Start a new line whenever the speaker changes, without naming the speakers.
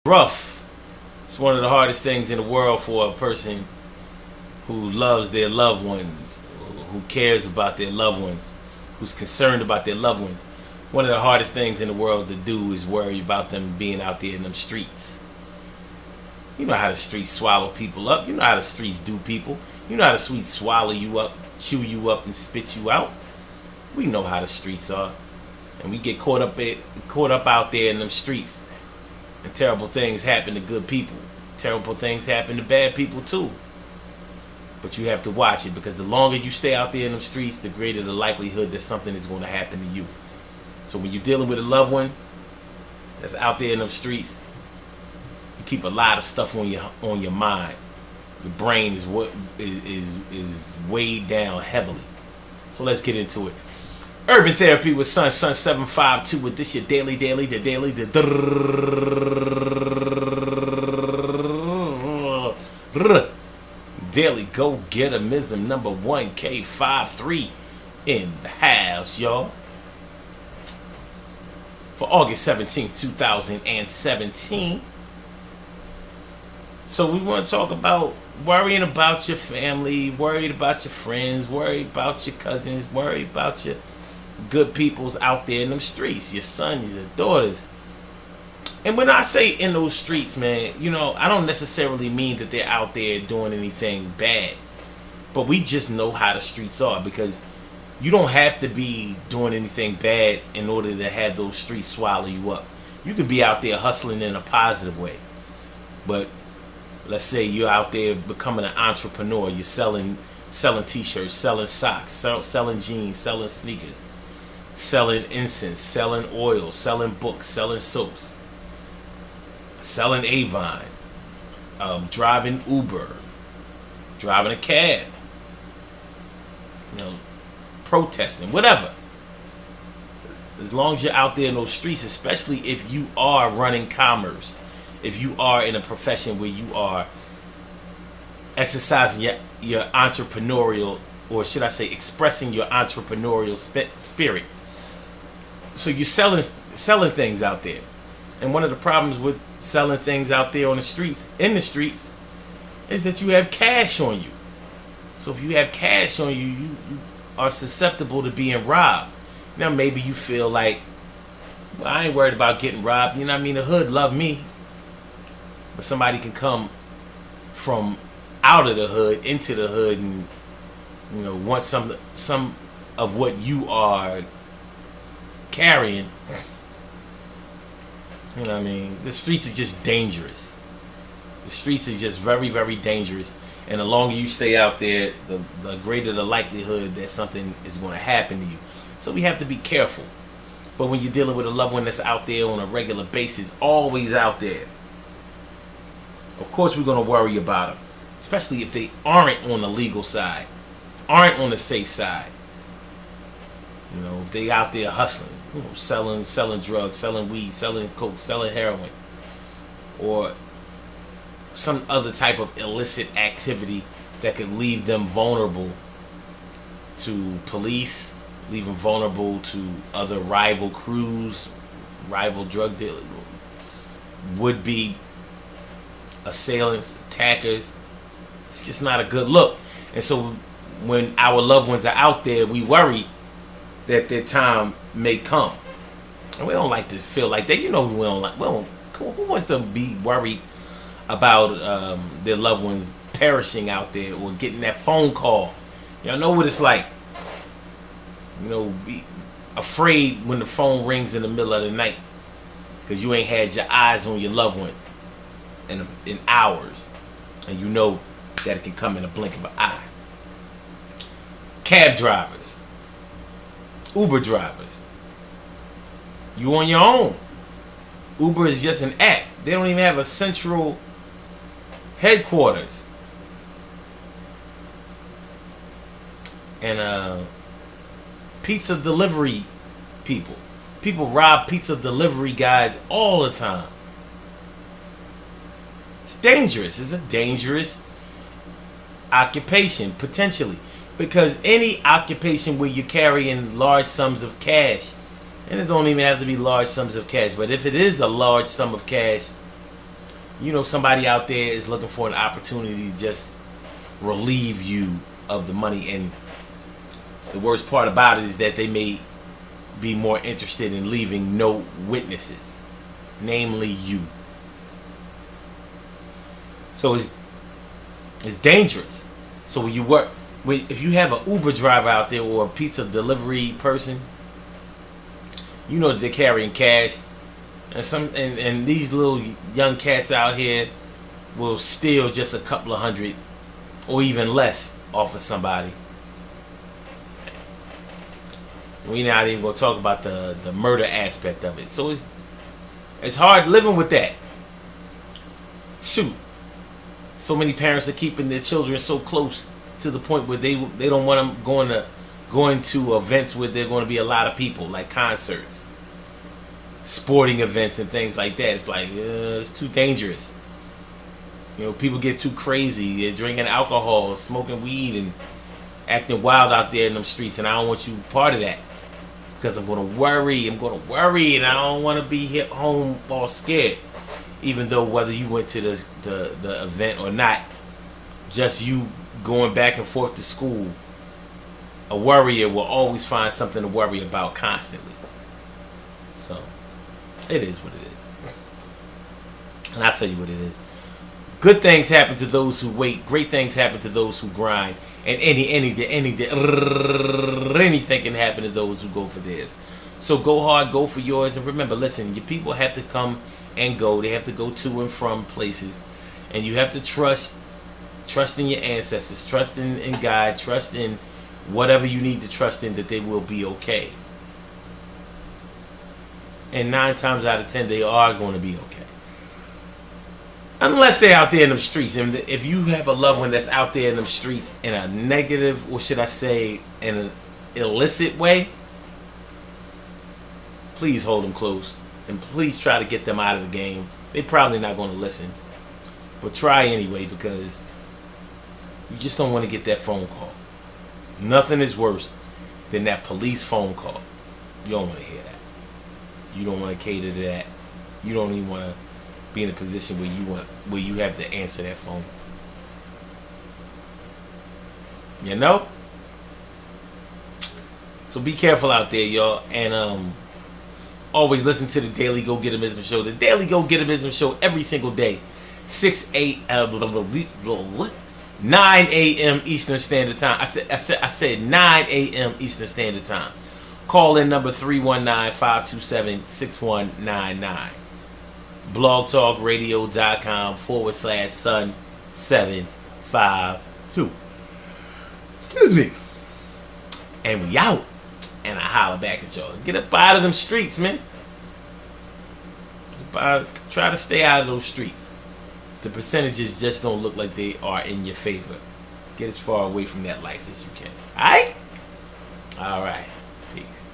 Rough. It's one of the hardest things in the world for a person who loves their loved ones, who cares about their loved ones, who's concerned about their loved ones. One of the hardest things in the world to do is worry about them being out there in them streets. You know how the streets swallow people up. You know how the streets do people. You know how the streets swallow you up, chew you up, and spit you out. We know how the streets are. And we get caught up out there in them streets. And terrible things happen to good people. Terrible things happen to bad people too. But you have to watch it, because the longer you stay out there in them streets, the greater the likelihood that something is going to happen to you. So when you're dealing with a loved one that's out there in them streets, you keep a lot of stuff on your mind. Your brain is weighed down heavily. So let's get into it. Urban Therapy with Sun 752 with this your daily, daily go-getterism number 1K53 in the house, y'all. For August 17th, 2017. So we want to talk about worrying about your family, worried about your friends, worried about your cousins, worried about your good peoples out there in them streets, your sons, your daughters. And when I say in those streets, man, you know, I don't necessarily mean that they're out there doing anything bad, but we just know how the streets are, because you don't have to be doing anything bad in order to have those streets swallow you up. You can be out there hustling in a positive way, but let's say you're out there becoming an entrepreneur. You're selling t-shirts, selling socks, selling jeans, selling sneakers, selling incense, selling oil, selling books, selling soaps, selling Avon, driving Uber, driving a cab, you know, protesting, whatever. As long as you're out there in those streets, especially if you are running commerce, if you are in a profession where you are exercising your entrepreneurial, or should I say expressing your entrepreneurial spirit. So you're selling things out there. And one of the problems with selling things out there in the streets, is that you have cash on you. So if you have cash on you, you are susceptible to being robbed. Now maybe you feel like, well, I ain't worried about getting robbed. You know what I mean? The hood love me. But somebody can come from out of the hood into the hood and, you know, want some of what you are carrying. You know what I mean? The streets are just dangerous. The streets are just very, very dangerous. And the longer you stay out there, the greater the likelihood that something is going to happen to you. So we have to be careful. But when you're dealing with a loved one that's out there on a regular basis, always out there, of course we're going to worry about them. Especially if they aren't on the legal side, aren't on the safe side. You know, if they out there hustling, you know, selling drugs, selling weed, selling coke, selling heroin, or some other type of illicit activity that could leave them vulnerable to police, leave them vulnerable to other rival crews, rival drug dealers, would-be assailants, attackers. It's just not a good look. And so when our loved ones are out there, we worry that their time may come. And we don't like to feel like that. You know, we don't like. Who wants to be worried about their loved ones perishing out there, or getting that phone call? Y'all know what it's like. You know, be afraid when the phone rings in the middle of the night because you ain't had your eyes on your loved one in hours, and you know that it can come in a blink of an eye. Cab drivers, Uber drivers, you on your own. Uber is just an app. They don't even have a central headquarters. And pizza delivery people rob pizza delivery guys all the time. It's dangerous. It's a dangerous occupation, potentially, because any occupation where you're carrying large sums of cash, and it don't even have to be large sums of cash, but if it is a large sum of cash, You know, somebody out there is looking for an opportunity to just relieve you of the money. And the worst part about it is that they may be more interested in leaving no witnesses, namely you. So it's dangerous. So when you work, if you have an Uber driver out there or a pizza delivery person, you know that they're carrying cash, and these little young cats out here will steal just a couple of hundred or even less off of somebody. We're not even gonna talk about the murder aspect of it. So it's hard living with that. Shoot, so many parents are keeping their children so close to the point where they don't want them going to events where there are going to be a lot of people, like concerts, sporting events, and things like that. It's like it's too dangerous. You know, people get too crazy. They're drinking alcohol, smoking weed, and acting wild out there in them streets. And I don't want you part of that, because I'm going to worry, and I don't want to be hit home all scared. Even though whether you went to the event or not, just you going back and forth to school, a worrier will always find something to worry about constantly. So it is what it is. And I'll tell you what it is. Good things happen to those who wait. Great things happen to those who grind. And anything can happen to those who go for theirs. So go hard, go for yours. And remember, listen, your people have to come and go. They have to go to and from places. And you have to trust in your ancestors. Trust in God. Trust in whatever you need to trust in, that they will be okay. And 9 times out of 10, they are going to be okay. Unless they're out there in them streets. And if you have a loved one that's out there in them streets in a negative, or should I say, in an illicit way, please hold them close. And please try to get them out of the game. They're probably not going to listen. But try anyway, because you just don't want to get that phone call. Nothing is worse than that police phone call. You don't want to hear that. You don't want to cater to that. You don't even want to be in a position where you have to answer that phone. You know? So be careful out there, y'all. And always listen to the Daily Go Getimism Show. The Daily Go Getimism Show every single day. 9 a.m. Eastern Standard Time. I said 9 a.m. Eastern Standard Time. Call in number 319-527-6199. blogtalkradio.com/Sun752. Excuse me. And we out. And I holler back at y'all. Get up out of them streets, man. Try to stay out of those streets. The percentages just don't look like they are in your favor. Get as far away from that life as you can. Alright? Alright. Peace.